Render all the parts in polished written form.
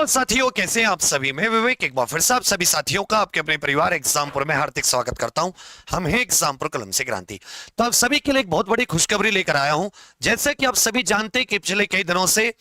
साथियों, कैसे हैं आप सभी। मैं विवेक एक बार फिर से आप सभी साथियों का आपके अपने परिवार एग्जामपुर में हार्दिक स्वागत करता हूं। हम हैं एग्जामपुर कलम से क्रांति। तो आप सभी के लिए एक बहुत बड़ी खुशखबरी लेकर आया हूं। जैसे कि आप सभी जानते हैं कि पिछले कई दिनों से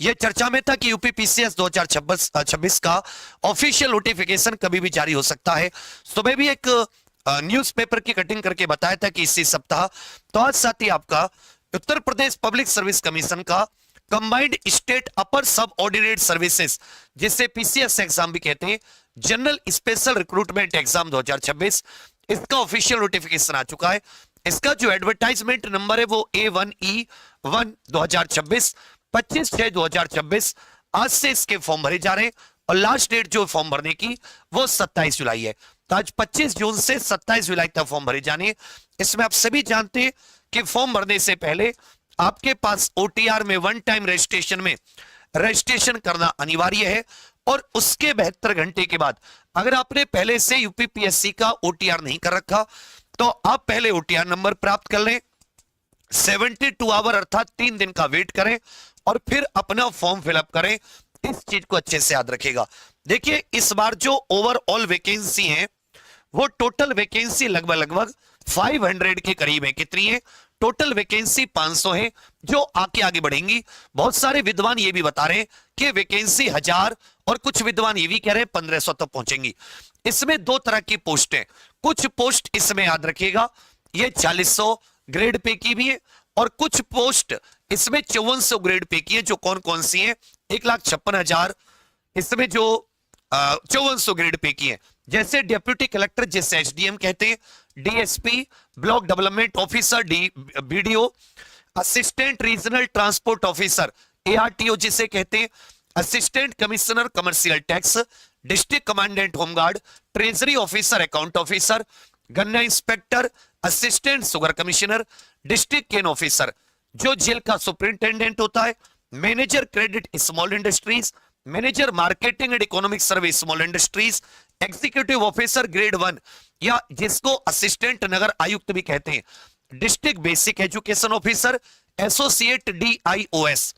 यह चर्चा में था कि यूपी पीसीएस 2026 का ऑफिशियल नोटिफिकेशन कभी भी जारी हो सकता है। सुबह भी एक न्यूज़पेपर की कटिंग करके बताया था कि इसी सप्ताह। तो आज साथ ही आपका Uttar Pradesh public service commission का कंबाइंड स्टेट अपर सब ऑर्डिनेट सर्विसेज, जिसे पीसीएस एग्जाम भी कहते हैं, जनरल स्पेशल रिक्रूटमेंट एग्जाम 2026, इसका ऑफिशियल नोटिफिकेशन आ चुका है। इसका जो एडवर्टाइजमेंट नंबर है वो A1E1 2026 25/6/2026। आज से इसके फॉर्म भरे जा रहे हैं और लास्ट डेट जो फॉर्म भरने की वो 27 जुलाई है। तो आज 25 जून से 27 जुलाई तक फॉर्म भरे जाने हैं। इसमें आप सभी जानते हैं कि फॉर्म भरने से पहले आपके पास ओटीआर में वन टाइम रजिस्ट्रेशन में रजिस्ट्रेशन करना अनिवार्य है और उसके 72 घंटे के बाद अगर आपने पहले से यूपीपीएससी का ओटीआर नहीं कर रखा तो आप पहले ओटीआर नंबर प्राप्त कर लें, 72 आवर अर्थात 3 दिन का वेट करें और फिर अपना फॉर्म फिलअप करें। इस चीज को अच्छे से याद रखेगा। देखिए, इस बार जो ओवरऑल वैकेंसी है वो टोटल वैकेंसी लगभग 500 के करीब है। कितनी है? टोटल वैकेंसी 500 है जो आगे बढ़ेंगी। बहुत सारे विद्वान ये भी बता रहे हैं कि वैकेंसी 1000 और कुछ विद्वान ये भी कह रहे हैं 1500 तक पहुंचेंगी। इसमें दो तरह की पोस्ट है। कुछ पोस्ट इसमें याद रखिएगा ये 4400 ग्रेड पे की भी है और कुछ पोस्ट इसमें 5400 ग्रेड पे की है। जो कौन कौन सी है? 1,56,000 इसमें जो 5400 ग्रेड पे की है, जैसे डेप्यूटी कलेक्टर जिसे एसडीएम कहते हैं, DSP block development officer BDO, assistant regional transport officer ARTO जिसे कहते हैं, assistant commissioner commercial tax, district commandant home guard, treasury officer account officer, गन्ना inspector, assistant sugar commissioner, district cane officer जो jail का superintendent होता है, manager credit small industries, manager marketing and economic service small industries, executive officer grade 1 या जिसको assistant नगर आयुक्त भी कहते हैं, district basic education officer, associate DIOS.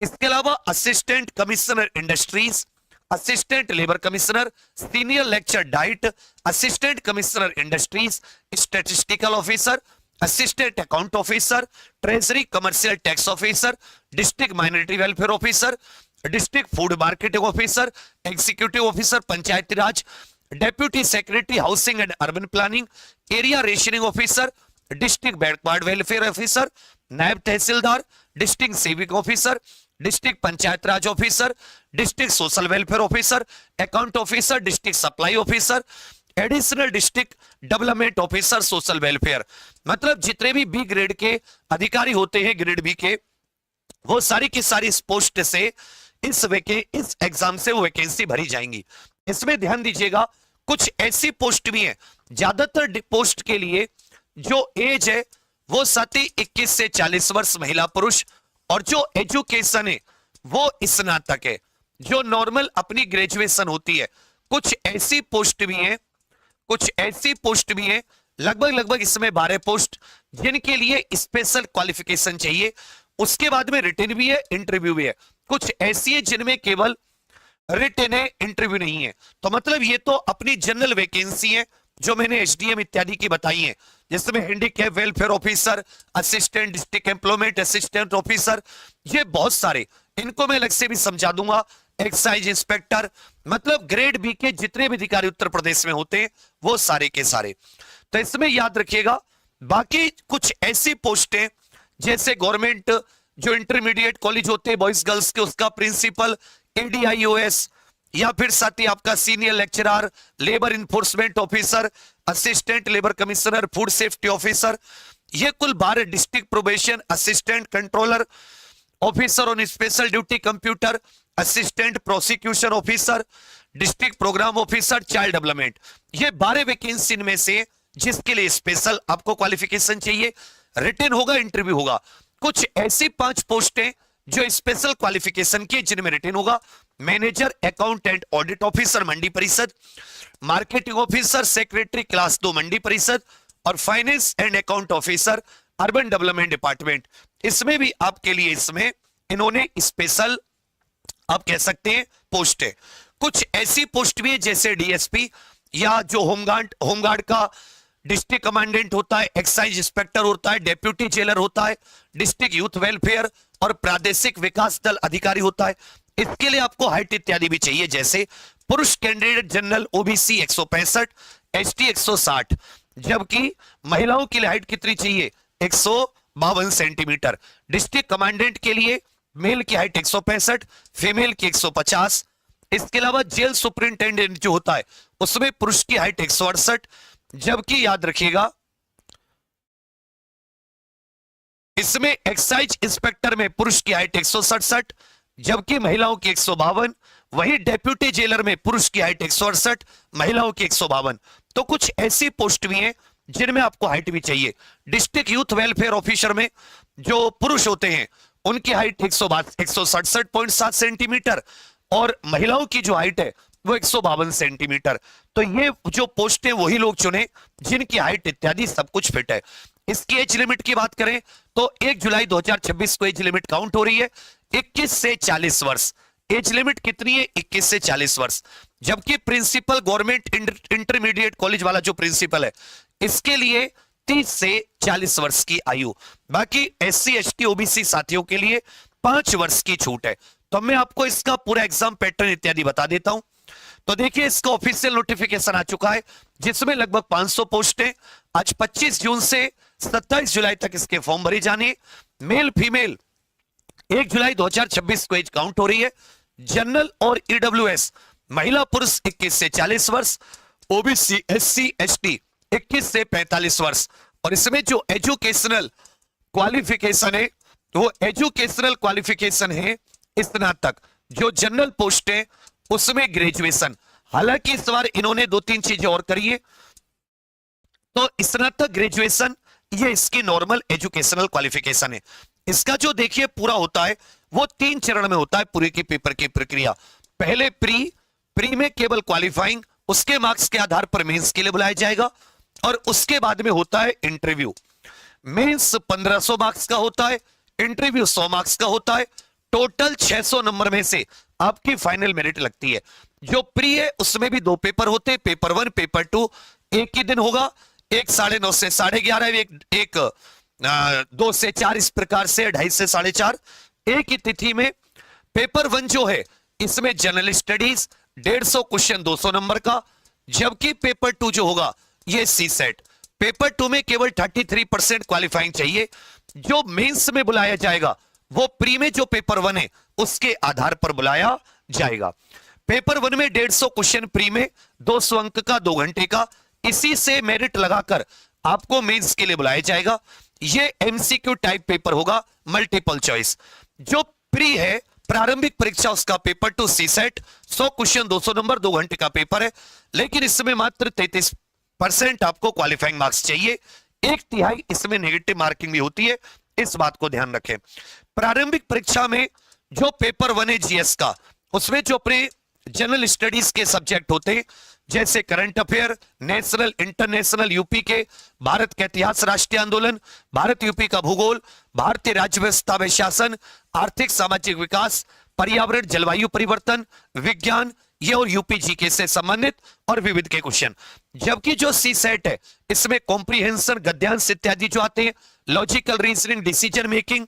इसके अलावा assistant commissioner industries, assistant labour commissioner, senior lecture DIET, assistant commissioner industries, statistical officer, assistant account officer, treasury commercial tax officer, district minority welfare officer, district food marketing officer, executive officer Panchayati Raj, deputy secretary housing and urban planning, area rationing officer, district backward welfare officer, naib tehsildar, district civic officer, district panchayat raj officer, district social welfare officer, account officer, district supply officer, additional district development officer social welfare. मतलब जितने भी B grade के अधिकारी होते हैं, grade B के, वो सारी की सारी इस पोस्ट से इस एग्जाम से वो वैकेंसी भरी जाएंगी। इसमें ध्यान दीजिएगा, कुछ ऐसी पोस्ट भी है, ज्यादातर पोस्ट के लिए जो एज है वो साथी 21 से 40 वर्ष महिला पुरुष और जो एजुकेशन है वो स्नातक है, जो नॉर्मल अपनी ग्रेजुएशन होती है। कुछ ऐसी पोस्ट भी है, लगभग इसमें 12 पोस्ट जिनके लिए स्पेशल क्वालिफिकेशन चाहिए। उसके बाद में रिटन भी है, इंटरव्यू भी है। कुछ ऐसी है जिनमें केवल रिटन है, इंटरव्यू नहीं है। तो मतलब ये तो अपनी जनरल वैकेंसी है जो मैंने एसडीएम इत्यादि की बताई है, जिसमें handicap welfare officer, assistant district employment assistant officer, ये बहुत सारे, इनको मैं अलग से भी समझा दूंगा। एक्साइज इंस्पेक्टर, मतलब ग्रेड बी के जितने भी अधिकारी उत्तर प्रदेश में होते हैं वो सारे के सारे। तो इसमें याद रखिएगा, बाकी कुछ ऐसी पोस्टें जैसे गवर्नमेंट जो इंटरमीडिएट कॉलेज होते हैं बॉयज गर्ल्स के, उसका प्रिंसिपल, एडीआईओएस, या फिर साथ ही आपका senior lecturer, labour enforcement officer, assistant labour commissioner, food safety officer, ये कुल 12, district probation assistant controller officer on special duty computer, assistant prosecution officer, district programme officer, child development, ये 12 वैकेंसी में से जिसके लिए स्पेशल आपको क्वालिफिकेशन चाहिए, written होगा, इंटरव्यू होगा। कुछ ऐसी 5 पोस्टें जो स्पेशल क्वालिफिकेशन की, जिनमें रिटन होगा। मैनेजर अकाउंटेंट ऑडिट ऑफिसर मंडी परिषद, मार्केटिंग ऑफिसर सेक्रेटरी क्लास 2 मंडी परिषद और finance and account officer urban development department. इसमें भी आपके लिए इसमें इन्होंने स्पेशल आप कह सकते हैं पोस्ट है, कुछ ऐसी पोस्ट भी है जैसे डीएसपी या जो होमगार्ड का डिस्ट्रिक्ट कमांडेंट होता है, एक्साइज इंस्पेक्टर होता है, डेप्यूटी जेलर होता है, डिस्ट्रिक्ट यूथ वेलफेयर और प्रादेशिक विकास दल अधिकारी होता है। इसके लिए आपको हाइट इत्यादि भी चाहिए, जैसे पुरुष कैंडिडेट जनरल ओबीसी 165, एसटी 160, जबकि महिलाओं के लिए हाइट कितनी चाहिए 152 सेंटीमीटर। डिस्ट्रिक्ट कमांडेंट के लिए मेल की हाइट 165, फीमेल की 150। इसके अलावा जेल सुपरिंटेंडेंट जो होता है उसमें पुरुष की हाइट 168, जबकि याद रखिएगा इसमें एक्साइज इंस्पेक्टर में पुरुष की हाइट 167, जबकि महिलाओं की 152। वही डेप्यूटी जेलर में पुरुष की हाइट 168, महिलाओं की 152। तो कुछ ऐसी पोस्ट भी हैं जिनमें आपको हाइट भी चाहिए। डिस्ट्रिक्ट यूथ वेलफेयर ऑफिसर में जो पुरुष होते हैं उनकी हाइट 167.7 सेंटीमीटर और महिलाओं की जो हाइट है वो 152 सेंटीमीटर। तो ये जो पोस्ट है वही लोग चुने जिनकी हाइट इत्यादि सब कुछ फिट है। इसकी एज लिमिट की बात करें तो 1 जुलाई 2026 को एज लिमिट काउंट हो रही है 21 से 40 वर्ष। एज लिमिट कितनी है 21 से 40 वर्ष। जबकि प्रिंसिपल गवर्नमेंट इंटरमीडिएट कॉलेज वाला जो प्रिंसिपल है इसके लिए 30 से 40 वर्ष की आयु। बाकी एससी एसटी ओबीसी साथियों के लिए 5 वर्ष की छूट है। तो मैं आपको इसका पूरा एग्जाम पैटर्न इत्यादि बता देता हूं। तो देखिए इसका ऑफिशियल नोटिफिकेशन आ चुका है जिसमें लगभग 500 पोस्टें। आज 25 जून से 27 जुलाई तक इसके फॉर्म भरे जाने। मेल फीमेल 1 जुलाई 2026 को एज काउंट हो रही है। जनरल और ईडब्ल्यूएस महिला पुरुष 21 से 40 वर्ष, ओबीसी एससी एसटी 21 से 45 वर्ष। और इसमें जो एजुकेशनल क्वालिफिकेशन है वो एजुकेशनल क्वालिफिकेशन है स्नातक। जो जनरल पोस्ट है उसमें ग्रेजुएशन। हालांकि इस बार इन्होंने 2-3 चीजें और करी है। तो स्नातक ग्रेजुएशन ये इसकी नॉर्मल एजुकेशनल क्वालिफिकेशन है। इसका जो देखिए पूरा होता है वो 3 चरण में होता है पूरे के पेपर की प्रक्रिया। पहले प्री में केवल क्वालिफाइंग, उसके मार्क्स के आधार पर मेंस के लिए बुलाया जाएगा और उसके बाद में होता है इंटरव्यू। मेंस 1500 मार्क्स का होता है, इंटरव्यू 100 मार्क्स का होता है। टोटल 600 नंबर में से आपकी फाइनल मेरिट लगती है। जो प्री है उसमें भी 2 पेपर होते हैं, पेपर 1 पेपर 2 एक ही दिन होगा। एक 9:30 से 11:30, एक 2 से 4, इस प्रकार से 2:30 से 4:30 एक ही तिथि में। पेपर 1 जो है इसमें जनरल स्टडीज 150 क्वेश्चन 200 नंबर का, जबकि पेपर 2 जो होगा ये सी सेट। पेपर 2 में केवल 33% क्वालिफाइंग चाहिए। जो मेंस में बुलाया जाएगा वो प्री में जो पेपर 1 है उसके आधार पर बुलाया जाएगा। पेपर 1 में 150 क्वेश्चन प्री में, 200 अंक का 2 घंटे का, इसी से मेरिट लगाकर आपको मेंस के लिए बुलाया जाएगा। ये एमसीक्यू टाइप पेपर होगा, मल्टीपल चॉइस। जो प्री है प्रारंभिक परीक्षा उसका पेपर 2 सी सेट 100 क्वेश्चन 200 नंबर 2 घंटे का पेपर है, लेकिन इसमें मात्र 33% आपको क्वालिफाइंग मार्क्स चाहिए। 1/3 इसमें नेगेटिव मार्किंग भी होती है, इस बात को ध्यान रखें। प्रारंभिक परीक्षा में जो पेपर 1 है जीएस का उसमें जो अपने जनरल स्टडीज के सब्जेक्ट होते हैं जैसे current affair, national international, UP के भारत का इतिहास, राष्ट्रीय आंदोलन, भारत यूपी का भूगोल, भारतीय राज्य व्यवस्था में शासन, आर्थिक सामाजिक विकास, पर्यावरण जलवायु परिवर्तन, विज्ञान, ये और यूपी जीके से संबंधित और विविध के क्वेश्चन। जबकि जो सी सेट है इसमें कॉम्प्रिहेंशन, गद्यांश इत्यादि जो आते हैं, लॉजिकल रीजनिंग, डिसीजन मेकिंग,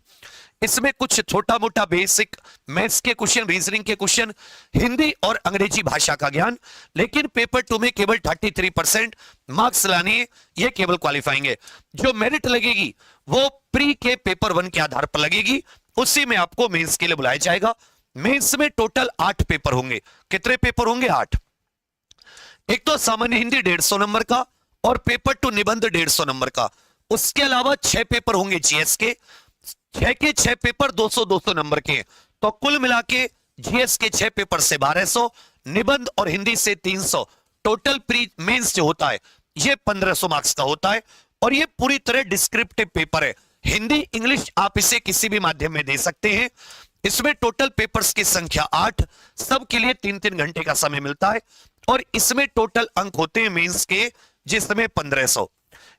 इसमें कुछ छोटा मोटा बेसिक मैथ्स के क्वेश्चन, रीजनिंग के क्वेश्चन, हिंदी और अंग्रेजी भाषा का ज्ञान। लेकिन पेपर 2 में केवल 33% मार्क्स लाने, ये केवल क्वालिफाइंग है। जो मेरिट लगेगी वो प्री के पेपर 1 के आधार पर लगेगी, उसी में आपको मेंस के लिए बुलाया जाएगा। मेंस में टोटल 8 पेपर होंगे। कितने पेपर होंगे? 8। एक तो सामान्य हिंदी 150 नंबर का और पेपर 2 निबंध 150 नंबर का। उसके अलावा 6 पेपर होंगे जीएस के, 6 के 6 पेपर 200-200 नंबर के। तो कुल मिला के जीएस के 6 पेपर से 1200, निबंध और हिंदी से 300, टोटल प्री मेंस जो होता है ये 1500 मार्क्स का होता है। और ये पूरी तरह डिस्क्रिप्टिव पेपर है। हिंदी इंग्लिश आप इसे किसी भी माध्यम में दे सकते हैं। इसमें टोटल पेपर्स की संख्या 8, सब के लिए 3-3 घंटे का समय मिलता है। और इसमें टोटल अंक होते हैं मेंस के जिसमें 1500।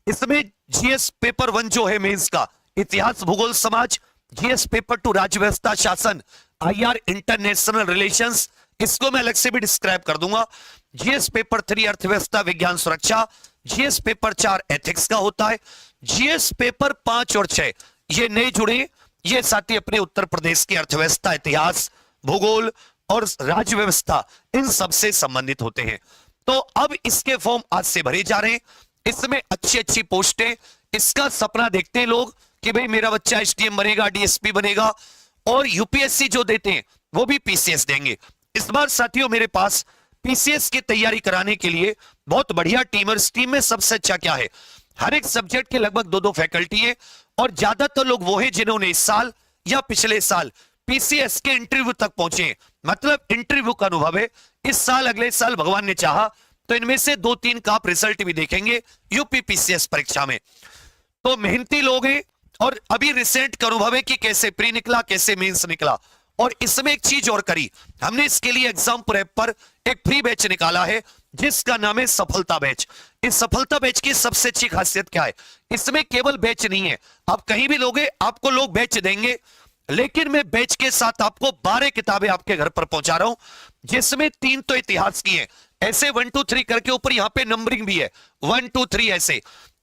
इसमें जीएस पेपर 1 जो है मेंस का, इतिहास भूगोल समाज, जीएस पेपर 2 राज्य व्यवस्था शासन, आईआर इंटरनेशनल रिलेशंस, इसको मैं अलग से भी डिस्क्राइब कर दूंगा। जीएस पेपर 3 अर्थव्यवस्था विज्ञान सुरक्षा, जीएस पेपर 4 एथिक्स का होता है, जीएस पेपर 5 और 6 ये नए जुड़े, ये साथी अपने उत्तर प्रदेश की अर्थव्यवस्था, इतिहास, भूगोल और राज्य व्यवस्था इन सब से संबंधित होते हैं। तो अब इसके फॉर्म आज से भरे जा रहे हैं, इसमें अच्छी अच्छी पोस्टें, इसका सपना देखते हैं लोग कि भाई मेरा बच्चा एसडीएम बनेगा, डीएसपी बनेगा, और यूपीएससी जो देते हैं वो भी पीसीएस देंगे। इस बार साथियों मेरे पास पीसीएस की तैयारी कराने के लिए बहुत बढ़िया टीम है। इस टीम में सबसे अच्छा क्या है, हर एक सब्जेक्ट के लगभग 2-2 फैकल्टी है, और ज्यादातर लोग वो हैं जिन्होंने इस साल या पिछले साल पीसीएस के इंटरव्यू तक पहुंचे, मतलब इंटरव्यू का अनुभव है। इस साल अगले साल भगवान ने चाहा तो इनमें से 2-3 का आप रिजल्ट भी देखेंगे यूपी पीसीएस परीक्षा में। तो मेहनती लोग हैं, और अभी रिसेंट का अनुभव है कि कैसे प्री निकला, कैसे मेंस निकला। और इसमें एक चीज और करी हमने, इसके लिए एग्जाम प्रेप पर एक फ्री बैच निकाला है जिसका नाम है सफलता बैच। इस सफलता बैच की सबसे अच्छी खासियत क्या है, इसमें केवल बैच नहीं है, आप कहीं भी लोगे आपको लोग बैच देंगे, लेकिन मैं बैच के साथ आपको 12 किताबें आपके घर पर पहुंचा रहा हूं, जिसमें 3 तो इतिहास की है, ऐसे 1 2 3 करके ऊपर यहां पे नंबरिंग भी है 1 2 3 ऐसे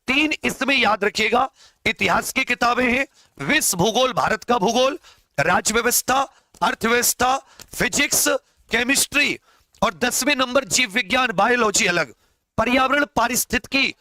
3 इसमें याद रखिएगा। इतिहास की किताबें हैं, विश्व भूगोल, भारत का भूगोल, राज्य व्यवस्था, अर्थव्यवस्था, फिजिक्स, केमिस्ट्री, और 10वें नंबर जीव विज्ञान, बायोलॉजी अलग, पर्यावरण, पारिस्थितिकी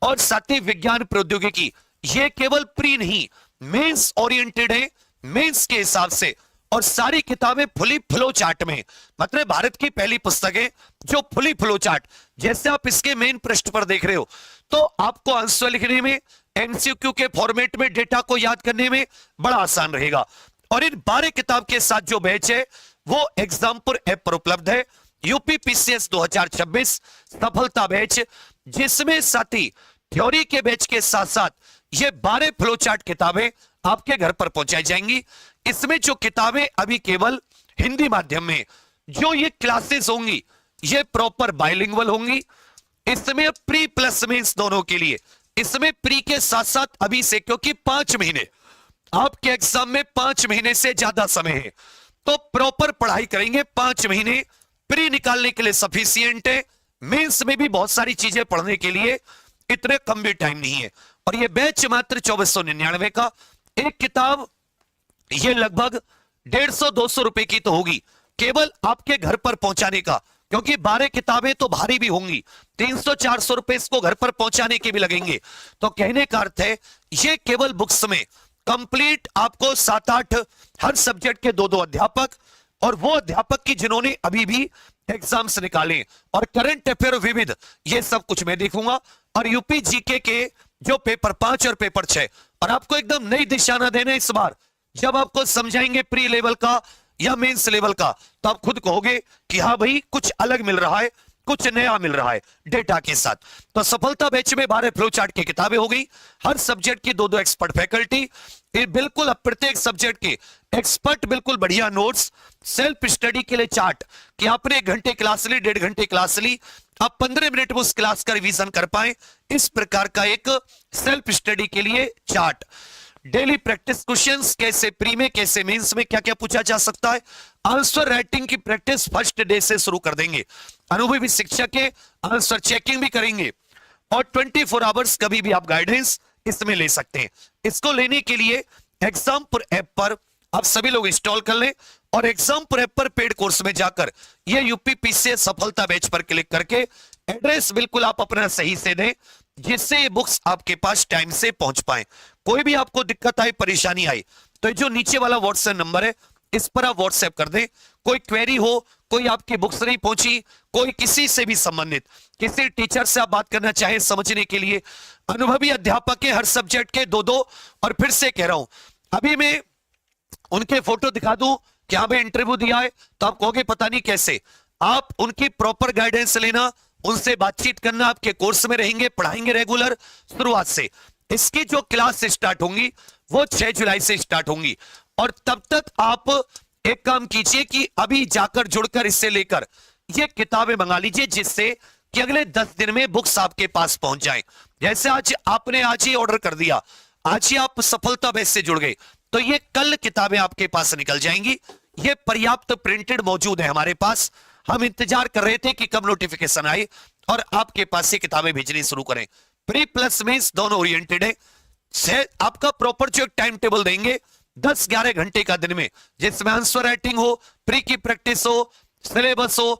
और साथी विज्ञान प्रौद्योगिकी। ये केवल प्री नहीं, मेंस ओरिएंटेड है, मेंस के हिसाब से, और सारी किताबें फुली फ्लो चार्ट में, मतलब भारत की पहली पुस्तक है जो फुली फ्लो चार्ट, जैसे आप इसके मेन पृष्ठ पर देख रहे हो, तो आपको आंसर लिखने में, एमसीक्यू के फॉर्मेट में डेटा को याद करने में बड़ा आसान रहेगा। और इन 12 किताब के साथ जो बैच है वो एग्जामपुर ऐप पर उपलब्ध है, यूपी पीसीएस 2026 सफलता बैच, जिसमें साथी थ्योरी के बैच के साथ साथ ये 12 फ्लो चार्ट किताबें आपके घर पर पहुंचाई जाएंगी। इसमें जो किताबें अभी केवल हिंदी माध्यम में, जो ये क्लासेस होंगी ये प्रॉपर बाइलिंगुअल होंगी। इसमें प्री प्लस मींस दोनों के लिए, इसमें प्री के साथ साथ अभी से, क्योंकि 5 महीने आपके एग्जाम में 5 महीने से ज्यादा समय है, तो प्रॉपर पढ़ाई करेंगे। 5 महीने प्री निकालने के लिए सफिशिएंट है, मेंस में भी बहुत सारी चीजें पढ़ने के लिए इतने कम भी टाइम नहीं है। और ये बैच मात्र 2499 का, एक किताब ये लगभग 150-200 रुपए की तो होगी, केवल आपके घर पर पहुंचाने का, क्योंकि 12 किताबें तो भारी भी होंगी, 300-400 रुपए इसको घर पर पहुंचाने के भी लगेंगे। तो कहने का अर्थ है ये केवल बुक्स में कंप्लीट आपको 7-8 हर सब्जेक्ट के 2-2 अध्यापक, और वो अध्यापक की जिन्होंने अभी भी एग्जाम्स निकाले, और करंट अफेयर विविध, ये सब कुछ मैं देखूंगा, और यूपी जीके के जो पेपर 5 और पेपर 6, और आपको एकदम नई दिशा ना देना इस बार, जब आपको समझाएंगे प्री लेवल का या मेंस लेवल का, तो आप खुद कहोगे कि हाँ भाई कुछ अलग मिल रहा है, कुछ नया मिल रहा है डेटा के साथ। तो सफलता बैच में 12 फ्लो चार्ट की किताबें हो गई, हर सब्जेक्ट की 2-2 एक्सपर्ट फैकल्टी, ये बिल्कुल अब प्रत्येक सब्जेक्ट के एक्सपर्ट, बिल्कुल बढ़िया नोट्स, सेल्फ स्टडी के लिए चार्ट कि आपने 1 घंटे क्लास ली, 1.5 घंटे क्लास ली, आप 15 मिनट में उस क्लास का रिवीजन कर पाए, इस प्रकार का एक सेल्फ स्टडी के लिए चार्ट। डेली प्रैक्टिस क्वेश्चंस, कैसे प्री में कैसे मेंस में क्या क्या पूछा जा सकता है, आंसर राइटिंग की प्रैक्टिस फर्स्ट डे से शुरू कर देंगे, अनुभवी शिक्षक के आंसर चेकिंग भी करेंगे, और 24 आवर्स कभी भी आप गाइडेंस इसमें ले सकते हैं। इसको लेने के लिए एग्जामपुर ऐप पर आप सभी लोग इंस्टॉल कर लें, और एग्जामपुर ऐप पर पेड कोर्स में जाकर ये यूपी पीसीएस सफलता बैच पर क्लिक करके एड्रेस बिल्कुल आप अपना सही से दें, जिससे ये बुक्स आपके पास टाइम से पहुंच पाए। कोई भी आपको दिक्कत आई, परेशानी आई, तो जो नीचे वाला व्हाट्सएप नंबर है इस पर आप व्हाट्सएप कर दें। कोई क्वेरी हो, कोई आपकी बुक्स नहीं पहुंची, कोई किसी से भी संबंधित किसी टीचर से आप बात करना चाहें समझने के लिए, अनुभवी अध्यापक है हर सब्जेक्ट के 2-2, और फिर से कह रहा हूं अभी मैं उनके फोटो दिखा दूं कि हाँ भाई इंटरव्यू दिया है, तो आप कहोगे पता नहीं कैसे। आप उनकी प्रॉपर गाइडेंस लेना, उनसे बातचीत करना, आपके कोर्स में रहेंगे, पढ़ाएंगे रेगुलर शुरुआत से। इसकी जो क्लास स्टार्ट होंगी वो 6 जुलाई से स्टार्ट होंगी, और तब तक आप एक काम कीजिए कि अभी जाकर जुड़कर इससे लेकर ये किताबें मंगा लीजिए, जिससे कि अगले 10 दिन में बुक्स आपके पास पहुंच जाएं। जैसे आज आपने आज ही ऑर्डर कर दिया, आज ही आप सफलता बैच से जुड़ गए, तो ये कल किताबें आपके पास निकल जाएंगी। ये पर्याप्त प्रिंटेड मौजूद है हमारे पास। हम इंतजार कर रहे थे कि कब नोटिफिकेशन आए और आपके पास ये किताबें भेजनी शुरू करें। प्री प्लस मेंस दोनों ओरिएंटेड है। से आपका प्रॉपर जो एक टाइम टेबल देंगे 10-11 घंटे का दिन में, जिसमें आंसर राइटिंग हो, प्री की प्रैक्टिस हो, सिलेबस हो,